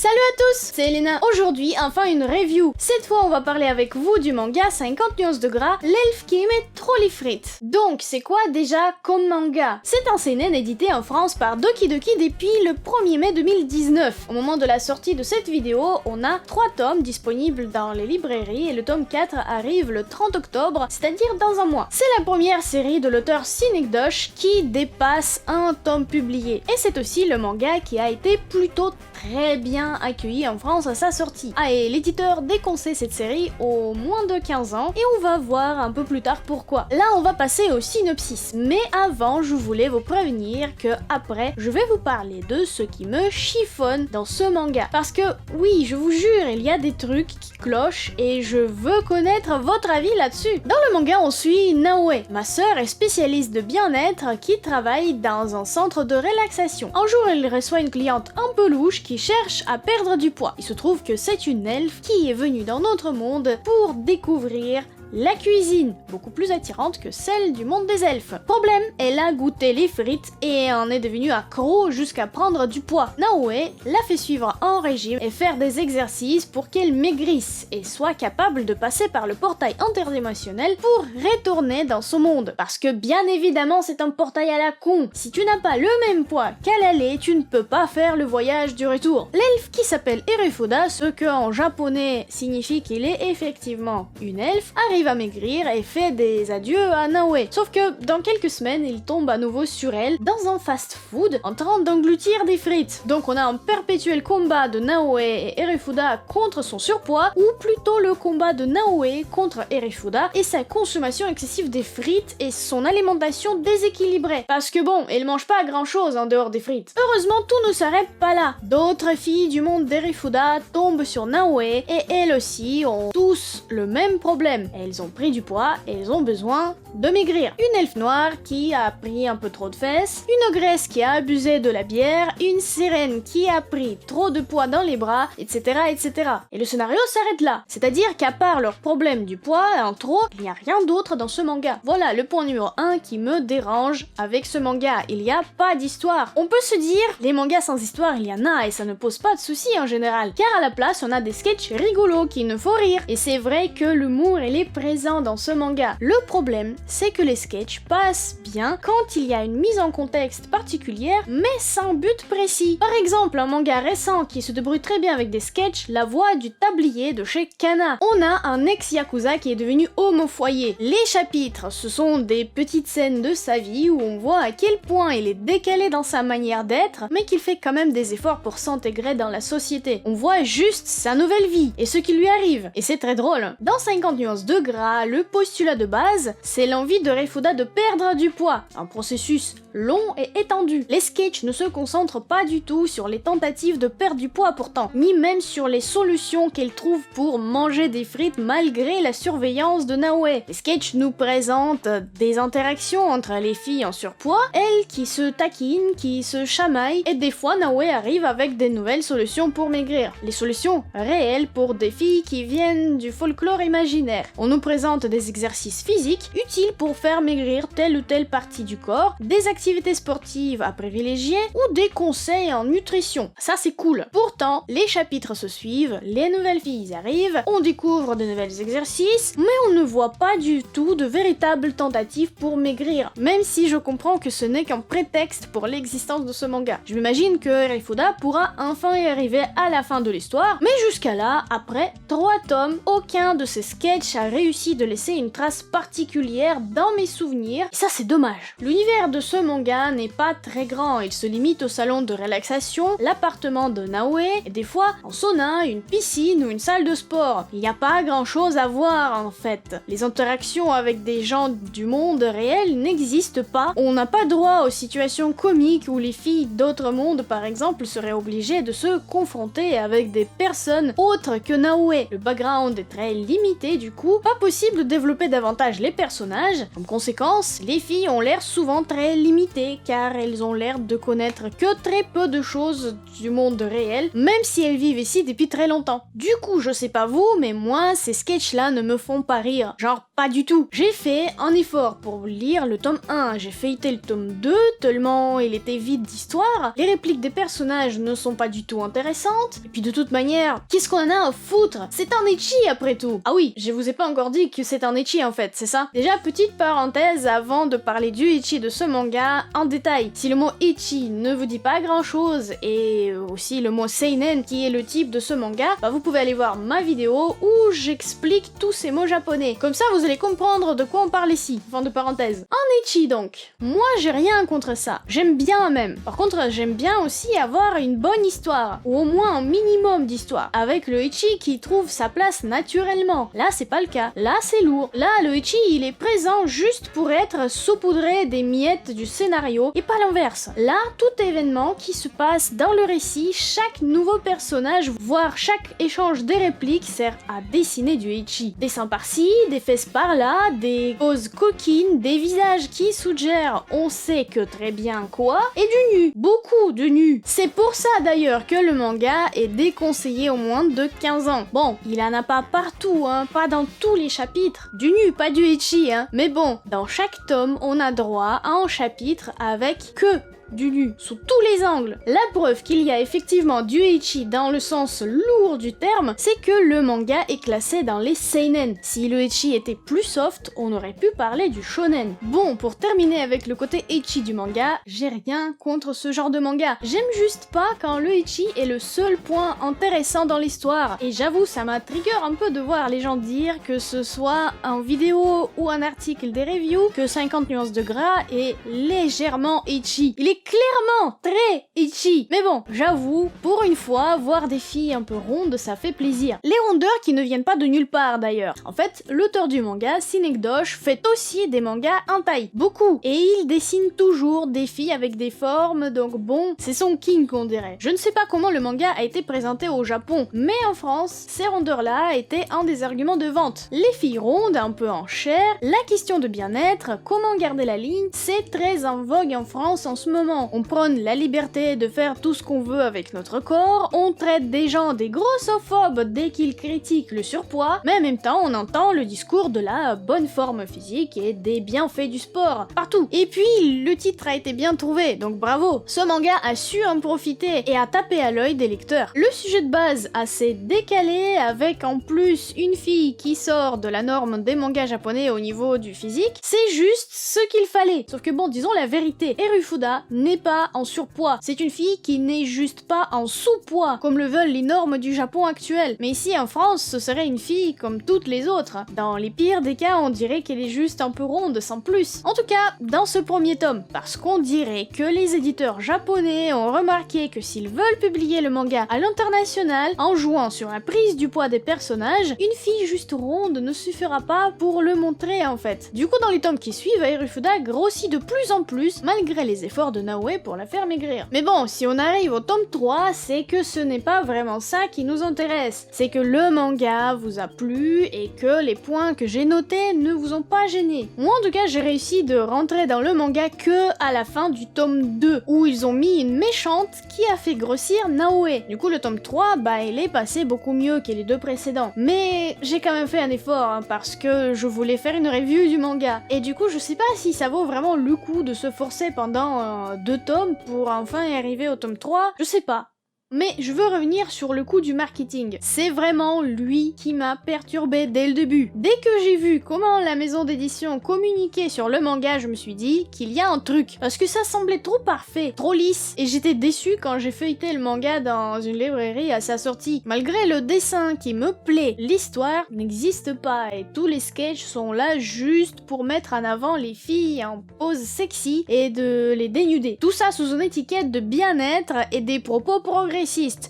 Salut à tous, c'est Elena. Aujourd'hui, enfin une review. Cette fois, on va parler avec vous du manga 50 nuances de gras, l'elfe qui aimait trop les frites. Donc, c'est quoi déjà comme manga? C'est un seinen édité en France par Doki Doki depuis le 1er mai 2019. Au moment de la sortie de cette vidéo, on a 3 tomes disponibles dans les librairies et le tome 4 arrive le 30 octobre, c'est-à-dire dans un mois. C'est la première série de l'auteur Synecdoche qui dépasse un tome publié. Et c'est aussi le manga qui a été plutôt très bien accueilli en France à sa sortie. Ah, et l'éditeur déconseille cette série aux moins de 15 ans et on va voir un peu plus tard pourquoi. Là, on va passer au synopsis, mais avant, je voulais vous prévenir que après, je vais vous parler de ce qui me chiffonne dans ce manga. Parce que, oui, je vous jure, il y a des trucs qui clochent et je veux connaître votre avis là-dessus. Dans le manga, on suit Naoe. Ma sœur est spécialiste de bien-être qui travaille dans un centre de relaxation. Un jour, elle reçoit une cliente un peu louche qui cherche à perdre du poids. Il se trouve que c'est une elfe qui est venue dans notre monde pour découvrir la cuisine, beaucoup plus attirante que celle du monde des elfes. Problème, elle a goûté les frites et en est devenue accro jusqu'à prendre du poids. Naoe l'a fait suivre en régime et faire des exercices pour qu'elle maigrisse et soit capable de passer par le portail interdimensionnel pour retourner dans ce monde. Parce que bien évidemment c'est un portail à la con. Si tu n'as pas le même poids qu'à l'aller, tu ne peux pas faire le voyage du retour. L'elfe qui s'appelle Erefuda, ce que en japonais signifie qu'il est effectivement une elfe, arrive à maigrir et fait des adieux à Naoe. Sauf que dans quelques semaines, il tombe à nouveau sur elle dans un fast-food en train d'engloutir des frites. Donc on a un perpétuel combat de Naoe et Erefuda contre son surpoids, ou plutôt le combat de Naoe contre Erefuda et sa consommation excessive des frites et son alimentation déséquilibrée. Parce que bon, elle mange pas grand chose en dehors des frites. Heureusement, tout ne s'arrête pas là. D'autres filles du monde d'Erefuda tombent sur Naoe et elles aussi ont tous le même problème. Elles ont pris du poids et elles ont besoin de maigrir. Une elfe noire qui a pris un peu trop de fesses, une ogresse qui a abusé de la bière, une sirène qui a pris trop de poids dans les bras, etc. etc. Et le scénario s'arrête là. C'est-à-dire qu'à part leur problème du poids en trop, il n'y a rien d'autre dans ce manga. Voilà le point numéro 1 qui me dérange avec ce manga. Il n'y a pas d'histoire. On peut se dire, les mangas sans histoire, il y en a et ça ne pose pas de soucis en général. Car à la place, on a des sketchs rigolos qui ne font rire. Et c'est vrai que l'humour, il est présent dans ce manga. Le problème, c'est que les sketchs passent bien quand il y a une mise en contexte particulière, mais sans but précis. Par exemple, un manga récent qui se débrouille très bien avec des sketchs, La Voix du Tablier de chez Kana. On a un ex-yakuza qui est devenu homme au foyer. Les chapitres, ce sont des petites scènes de sa vie où on voit à quel point il est décalé dans sa manière d'être, mais qu'il fait quand même des efforts pour s'intégrer dans la société. On voit juste sa nouvelle vie et ce qui lui arrive. Et c'est très drôle. Dans 50 nuances de gras, le postulat de base, c'est l'envie de Refuda de perdre du poids, un processus long et étendu. Les sketchs ne se concentrent pas du tout sur les tentatives de perdre du poids pourtant, ni même sur les solutions qu'elle trouve pour manger des frites malgré la surveillance de Naoe. Les sketchs nous présentent des interactions entre les filles en surpoids, elles qui se taquinent, qui se chamaillent, et des fois Naoe arrive avec des nouvelles solutions pour maigrir. Les solutions réelles pour des filles qui viennent du folklore imaginaire. On nous présente des exercices physiques utiles pour faire maigrir telle ou telle partie du corps, des activités sportives à privilégier ou des conseils en nutrition. Ça c'est cool. Pourtant, les chapitres se suivent, les nouvelles filles arrivent, on découvre de nouveaux exercices, mais on ne voit pas du tout de véritables tentatives pour maigrir, même si je comprends que ce n'est qu'un prétexte pour l'existence de ce manga. Je m'imagine que Refuda pourra enfin y arriver à la fin de l'histoire, mais jusqu'à là, après 3 tomes, aucun de ces sketchs a réussi de laisser une trace particulière dans mes souvenirs, et ça c'est dommage. L'univers de ce manga n'est pas très grand, il se limite au salon de relaxation, l'appartement de Naoe, et des fois un sauna, une piscine ou une salle de sport. Il n'y a pas grand chose à voir en fait. Les interactions avec des gens du monde réel n'existent pas, on n'a pas droit aux situations comiques où les filles d'autres mondes par exemple seraient obligées de se confronter avec des personnes autres que Naoe. Le background est très limité du coup, pas possible de développer davantage les personnages. Comme conséquence, les filles ont l'air souvent très limitées car elles ont l'air de connaître que très peu de choses du monde réel, même si elles vivent ici depuis très longtemps. Du coup, je sais pas vous, mais moi, ces sketchs-là ne me font pas rire. Genre pas du tout. J'ai fait un effort pour lire le tome 1, j'ai feuilleté le tome 2, tellement il était vide d'histoire, les répliques des personnages ne sont pas du tout intéressantes, et puis de toute manière, qu'est-ce qu'on en a à foutre? C'est un ecchi après tout. Ah oui, je vous ai pas encore dit que c'est un ecchi en fait, c'est ça? Déjà, petite parenthèse avant de parler du ecchi de ce manga en détail. Si le mot ecchi ne vous dit pas grand chose, et aussi le mot seinen qui est le type de ce manga, bah vous pouvez aller voir ma vidéo où j'explique tous ces mots japonais. Comme ça, vous allez comprendre de quoi on parle ici. Fin de parenthèse. Un ecchi donc. Moi, j'ai rien contre ça. J'aime bien même. Par contre, j'aime bien aussi avoir une bonne histoire, ou au moins un minimum d'histoire, avec le ecchi qui trouve sa place naturellement. Là, c'est pas le cas. Là, c'est lourd. Là, le ecchi, il est présent juste pour être saupoudré des miettes du scénario, et pas l'inverse. Là, tout événement qui se passe dans le récit, chaque nouveau personnage, voire chaque échange des répliques sert à dessiner du ecchi. Des seins par-ci, des fesses par-là, des poses coquines, des visages qui suggèrent on sait que très bien quoi, et du nu. Beaucoup de nu. C'est pour ça d'ailleurs que le manga est déconseillé aux moins de 15 ans. Bon, il en a pas partout, hein, pas dans tous les chapitres. Du nu, pas du ecchi, hein. Mais bon, dans chaque tome, on a droit à un chapitre avec que du nu, sous tous les angles. La preuve qu'il y a effectivement du ecchi dans le sens lourd du terme, c'est que le manga est classé dans les seinen. Si le ecchi était plus soft, on aurait pu parler du shonen. Bon, pour terminer avec le côté ecchi du manga, j'ai rien contre ce genre de manga. J'aime juste pas quand le ecchi est le seul point intéressant dans l'histoire. Et j'avoue, ça m'a trigger un peu de voir les gens dire que ce soit en vidéo ou un article des reviews que 50 nuances de gras est légèrement ecchi. Il est clairement très ecchi. Mais bon, j'avoue, pour une fois, voir des filles un peu rondes, ça fait plaisir. Les rondeurs qui ne viennent pas de nulle part d'ailleurs. En fait, l'auteur du manga, Synecdoche, fait aussi des mangas hentai. Beaucoup. Et il dessine toujours des filles avec des formes, donc bon, c'est son king qu'on dirait. Je ne sais pas comment le manga a été présenté au Japon, mais en France, ces rondeurs-là étaient un des arguments de vente. Les filles rondes, un peu en chair, la question de bien-être, comment garder la ligne, c'est très en vogue en France en ce moment. On prône la liberté de faire tout ce qu'on veut avec notre corps, on traite des gens des grossophobes dès qu'ils critiquent le surpoids, mais en même temps on entend le discours de la bonne forme physique et des bienfaits du sport, partout. Et puis le titre a été bien trouvé, donc bravo. Ce manga a su en profiter et a tapé à l'œil des lecteurs. Le sujet de base assez décalé, avec en plus une fille qui sort de la norme des mangas japonais au niveau du physique, c'est juste ce qu'il fallait. Sauf que bon, disons la vérité, Erufuda n'est pas en surpoids. C'est une fille qui n'est juste pas en sous-poids, comme le veulent les normes du Japon actuel. Mais ici en France, ce serait une fille comme toutes les autres. Dans les pires des cas, on dirait qu'elle est juste un peu ronde, sans plus. En tout cas, dans ce premier tome, parce qu'on dirait que les éditeurs japonais ont remarqué que s'ils veulent publier le manga à l'international, en jouant sur la prise du poids des personnages, une fille juste ronde ne suffira pas pour le montrer en fait. Du coup, dans les tomes qui suivent, Erufuda grossit de plus en plus, malgré les efforts de Naoe pour la faire maigrir. Mais bon, si on arrive au tome 3, c'est que ce n'est pas vraiment ça qui nous intéresse. C'est que le manga vous a plu et que les points que j'ai notés ne vous ont pas gêné. Moi en tout cas, j'ai réussi de rentrer dans le manga que à la fin du tome 2, où ils ont mis une méchante qui a fait grossir Naoe. Du coup, le tome 3, bah il est passé beaucoup mieux que les deux précédents. Mais j'ai quand même fait un effort, hein, parce que je voulais faire une review du manga. Et du coup, je sais pas si ça vaut vraiment le coup de se forcer pendant 2 tomes pour enfin y arriver au tome 3, je sais pas. Mais je veux revenir sur le coup du marketing. C'est vraiment lui qui m'a perturbé dès le début. Dès que j'ai vu comment la maison d'édition communiquait sur le manga, je me suis dit qu'il y a un truc. Parce que ça semblait trop parfait, trop lisse. Et j'étais déçue quand j'ai feuilleté le manga dans une librairie à sa sortie. Malgré le dessin qui me plaît, l'histoire n'existe pas. Et tous les sketchs sont là juste pour mettre en avant les filles en pose sexy et de les dénuder. Tout ça sous une étiquette de bien-être et des propos progressistes.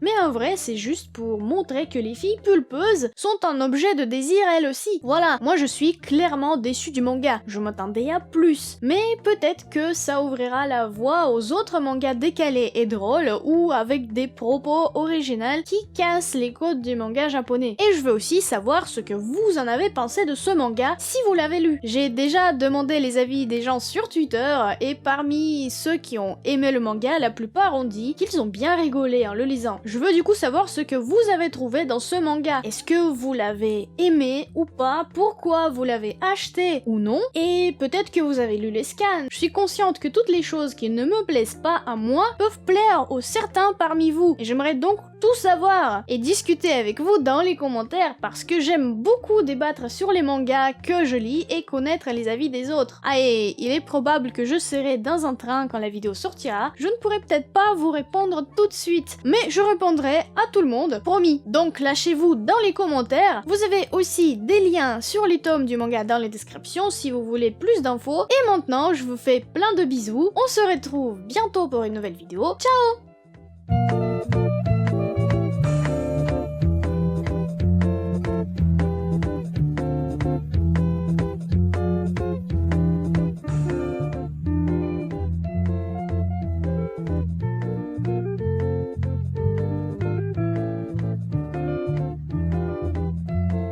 Mais en vrai, c'est juste pour montrer que les filles pulpeuses sont un objet de désir elles aussi. Voilà, moi je suis clairement déçue du manga. Je m'attendais à plus. Mais peut-être que ça ouvrira la voie aux autres mangas décalés et drôles ou avec des propos originaux qui cassent les codes du manga japonais. Et je veux aussi savoir ce que vous en avez pensé de ce manga si vous l'avez lu. J'ai déjà demandé les avis des gens sur Twitter et parmi ceux qui ont aimé le manga, la plupart ont dit qu'ils ont bien rigolé en le lisant. Je veux du coup savoir ce que vous avez trouvé dans ce manga. Est-ce que vous l'avez aimé ou pas? Pourquoi vous l'avez acheté ou non? Et peut-être que vous avez lu les scans. Je suis consciente que toutes les choses qui ne me plaisent pas à moi peuvent plaire aux certains parmi vous. Et j'aimerais donc tout savoir et discuter avec vous dans les commentaires parce que j'aime beaucoup débattre sur les mangas que je lis et connaître les avis des autres. Ah, et il est probable que je serai dans un train quand la vidéo sortira. Je ne pourrai peut-être pas vous répondre tout de suite, mais je répondrai à tout le monde, promis. Donc lâchez-vous dans les commentaires. Vous avez aussi des liens sur les tomes du manga dans les descriptions si vous voulez plus d'infos. Et maintenant, je vous fais plein de bisous. On se retrouve bientôt pour une nouvelle vidéo. Ciao!